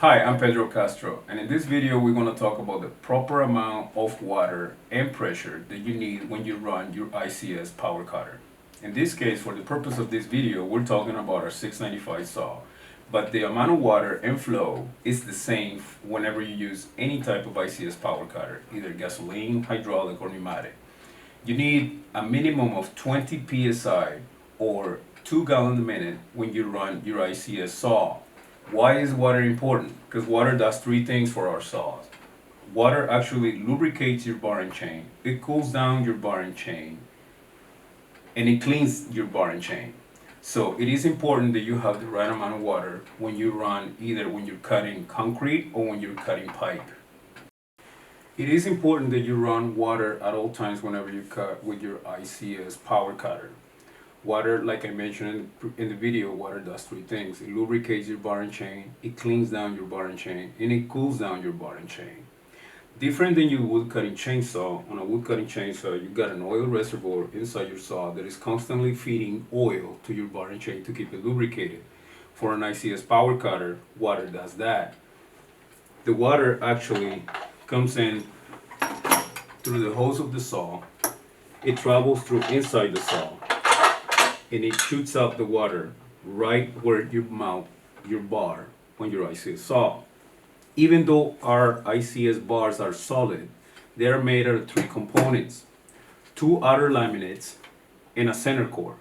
Hi, I'm Pedro Castro, and in this video we're going to talk about the proper amount of water and pressure that you need when you run your ICS power cutter. In this case, for the purpose of this video, we're talking about our 695 saw, but the amount of water and flow is the same whenever you use any type of ICS power cutter, either gasoline, hydraulic, or pneumatic. You need a minimum of 20 PSI or 2 gallons a minute when you run your ICS saw. Why is water important? Because water does three things for our saws. Water actually lubricates your bar and chain, it cools down your bar and chain, and it cleans your bar and chain. So it is important that you have the right amount of water when you run, either when you're cutting concrete or when you're cutting pipe. It is important that you run water at all times whenever you cut with your ICS power cutter. Water, like I mentioned in the video, water does three things. It lubricates your bar and chain, it cleans down your bar and chain, and it cools down your bar and chain. Different than your wood cutting chainsaw. On a wood cutting chainsaw, you've got an oil reservoir inside your saw that is constantly feeding oil to your bar and chain to keep it lubricated. For an ICS power cutter, water does that. The water actually comes in through the hose of the saw. It travels through inside the saw, and it shoots out the water right where you mount your bar on your ICS saw. Even though our ICS bars are solid, they are made out of three components: two outer laminates and a center core.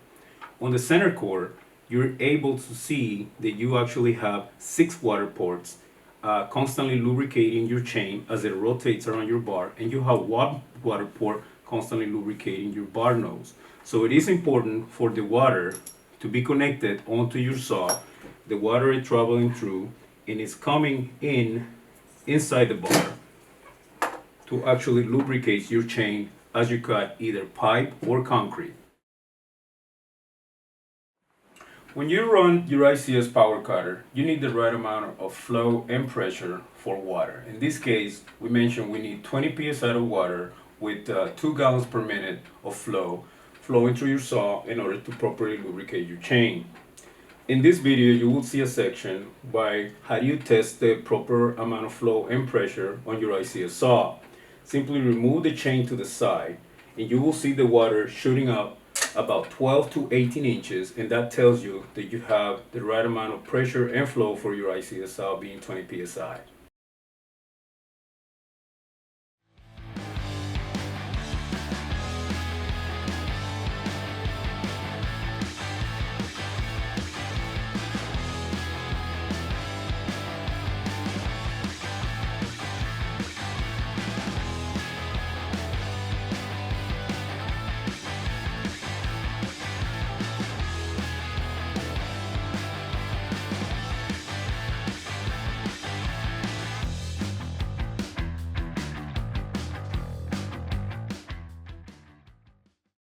On the center core, you're able to see that you actually have 6 water ports constantly lubricating your chain as it rotates around your bar, and you have one water port constantly lubricating your bar nose. So it is important for the water to be connected onto your saw. The water is traveling through and is coming in inside the bar to actually lubricate your chain as you cut either pipe or concrete. When you run your ICS power cutter, you need the right amount of flow and pressure for water. In this case, we mentioned we need 20 psi of water with 2 gallons per minute of flow flowing through your saw in order to properly lubricate your chain. In this video, you will see a section by how do you test the proper amount of flow and pressure on your ICS saw. Simply remove the chain to the side and you will see the water shooting up about 12 to 18 inches, and that tells you that you have the right amount of pressure and flow for your ICS saw, being 20 psi.